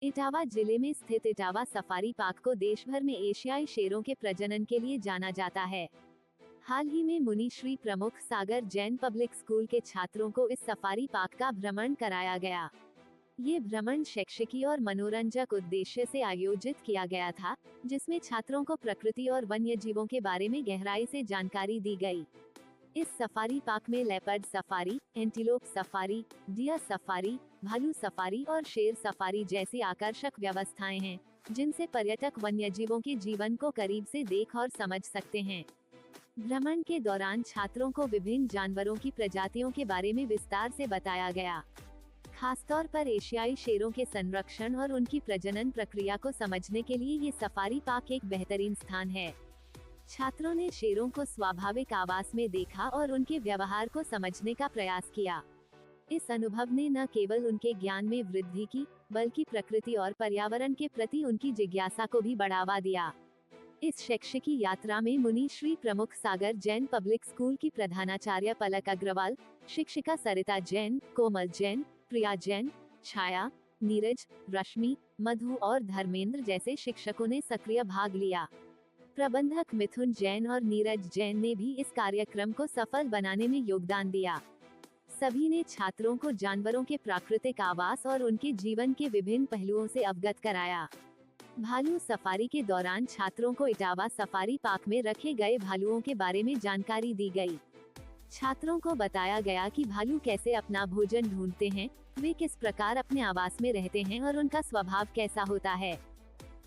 इटावा जिले में स्थित इटावा सफारी पार्क को देश भर में एशियाई शेरों के प्रजनन के लिए जाना जाता है। हाल ही में मुनि श्री प्रमुख सागर जैन पब्लिक स्कूल के छात्रों को इस सफारी पार्क का भ्रमण कराया गया। ये भ्रमण शैक्षिकी और मनोरंजक उद्देश्य से आयोजित किया गया था, जिसमें छात्रों को प्रकृति और वन्य जीवों के बारे में गहराई से जानकारी दी गई। इस सफारी पार्क में leopard safari, antelope safari, deer safari, भालू सफारी और शेर सफारी जैसी आकर्षक व्यवस्थाएं हैं, जिनसे पर्यटक वन्यजीवों के जीवन को करीब से देख और समझ सकते हैं। भ्रमण के दौरान छात्रों को विभिन्न जानवरों की प्रजातियों के बारे में विस्तार से बताया गया। खासतौर पर एशियाई शेरों के संरक्षण और उनकी प्रजनन प्रक्रिया को समझने के लिए ये सफारी पार्क एक बेहतरीन स्थान है। छात्रों ने शेरों को स्वाभाविक आवास में देखा और उनके व्यवहार को समझने का प्रयास किया। इस अनुभव ने न केवल उनके ज्ञान में वृद्धि की, बल्कि प्रकृति और पर्यावरण के प्रति उनकी जिज्ञासा को भी बढ़ावा दिया। इस शैक्षिकी यात्रा में मुनि श्री प्रमुख सागर जैन पब्लिक स्कूल की प्रधानाचार्य पलक अग्रवाल, शिक्षिका सरिता जैन, कोमल जैन, प्रिया जैन, छाया, नीरज, रश्मि, मधु और धर्मेंद्र जैसे शिक्षकों ने सक्रिय भाग लिया। प्रबंधक मिथुन जैन और नीरज जैन ने भी इस कार्यक्रम को सफल बनाने में योगदान दिया। सभी ने छात्रों को जानवरों के प्राकृतिक आवास और उनके जीवन के विभिन्न पहलुओं से अवगत कराया। भालू सफारी के दौरान छात्रों को इटावा सफारी पार्क में रखे गए भालुओं के बारे में जानकारी दी गई। छात्रों को बताया गया कि भालू कैसे अपना भोजन ढूंढते हैं, वे किस प्रकार अपने आवास में रहते हैं और उनका स्वभाव कैसा होता है।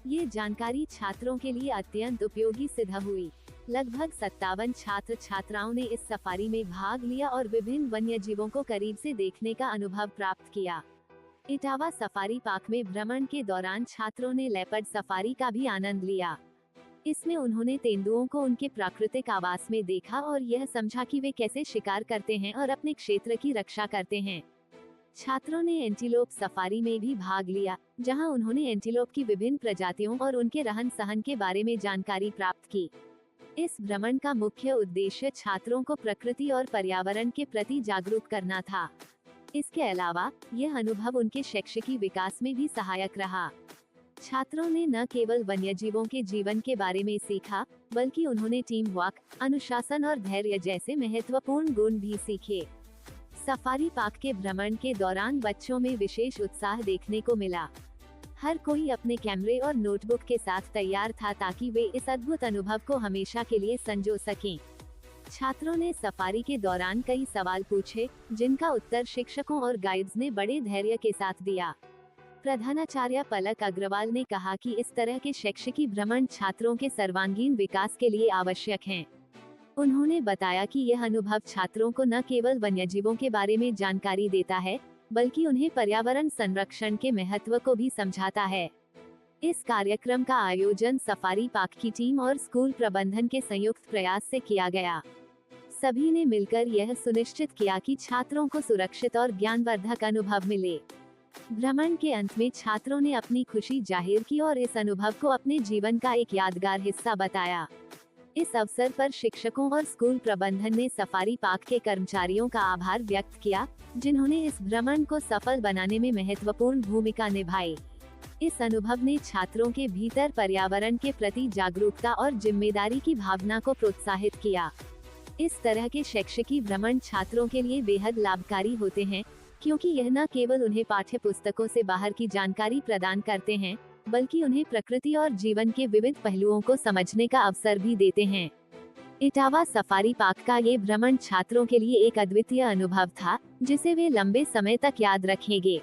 ये जानकारी छात्रों के लिए अत्यंत उपयोगी सिद्ध हुई। लगभग 57 छात्र छात्राओं ने इस सफारी में भाग लिया और विभिन्न वन्य जीवों को करीब से देखने का अनुभव प्राप्त किया। इटावा सफारी पार्क में भ्रमण के दौरान छात्रों ने लेपर्ड सफारी का भी आनंद लिया। इसमें उन्होंने तेंदुओं को उनके प्राकृतिक आवास में देखा और यह समझा कि वे कैसे शिकार करते हैं और अपने क्षेत्र की रक्षा करते हैं। छात्रों ने एंटीलोप सफारी में भी भाग लिया, जहां उन्होंने एंटीलोप की विभिन्न प्रजातियों और उनके रहन सहन के बारे में जानकारी प्राप्त की। इस भ्रमण का मुख्य उद्देश्य छात्रों को प्रकृति और पर्यावरण के प्रति जागरूक करना था। इसके अलावा यह अनुभव उनके शैक्षिकी विकास में भी सहायक रहा। छात्रों ने न केवल वन्यजीवों के जीवन के बारे में सीखा, बल्कि उन्होंने टीम वर्क, अनुशासन और धैर्य जैसे महत्वपूर्ण गुण भी सीखे। सफारी पार्क के भ्रमण के दौरान बच्चों में विशेष उत्साह देखने को मिला। हर कोई अपने कैमरे और नोटबुक के साथ तैयार था ताकि वे इस अद्भुत अनुभव को हमेशा के लिए संजो सकें। छात्रों ने सफारी के दौरान कई सवाल पूछे, जिनका उत्तर शिक्षकों और गाइड्स ने बड़े धैर्य के साथ दिया। प्रधानाचार्य पलक अग्रवाल ने कहा कि इस तरह के शैक्षिकी भ्रमण छात्रों के सर्वांगीण विकास के लिए आवश्यक हैं। उन्होंने बताया कि यह अनुभव छात्रों को न केवल वन्यजीवों के बारे में जानकारी देता है, बल्कि उन्हें पर्यावरण संरक्षण के महत्व को भी समझाता है। इस कार्यक्रम का आयोजन सफारी पार्क की टीम और स्कूल प्रबंधन के संयुक्त प्रयास से किया गया। सभी ने मिलकर यह सुनिश्चित किया कि छात्रों को सुरक्षित और ज्ञानवर्धक अनुभव मिले। भ्रमण के अंत में छात्रों ने अपनी खुशी जाहिर की और इस अनुभव को अपने जीवन का एक यादगार हिस्सा बताया। इस अवसर पर शिक्षकों और स्कूल प्रबंधन ने सफारी पार्क के कर्मचारियों का आभार व्यक्त किया, जिन्होंने इस भ्रमण को सफल बनाने में महत्वपूर्ण भूमिका निभाई। इस अनुभव ने छात्रों के भीतर पर्यावरण के प्रति जागरूकता और जिम्मेदारी की भावना को प्रोत्साहित किया। इस तरह के शैक्षिकी भ्रमण छात्रों के लिए बेहद लाभकारी होते हैं, क्योंकि यह न केवल उन्हें पाठ्य पुस्तकों से बाहर की जानकारी प्रदान करते हैं, बल्कि उन्हें प्रकृति और जीवन के विविध पहलुओं को समझने का अवसर भी देते हैं। इटावा सफारी पार्क का ये भ्रमण छात्रों के लिए एक अद्वितीय अनुभव था, जिसे वे लंबे समय तक याद रखेंगे।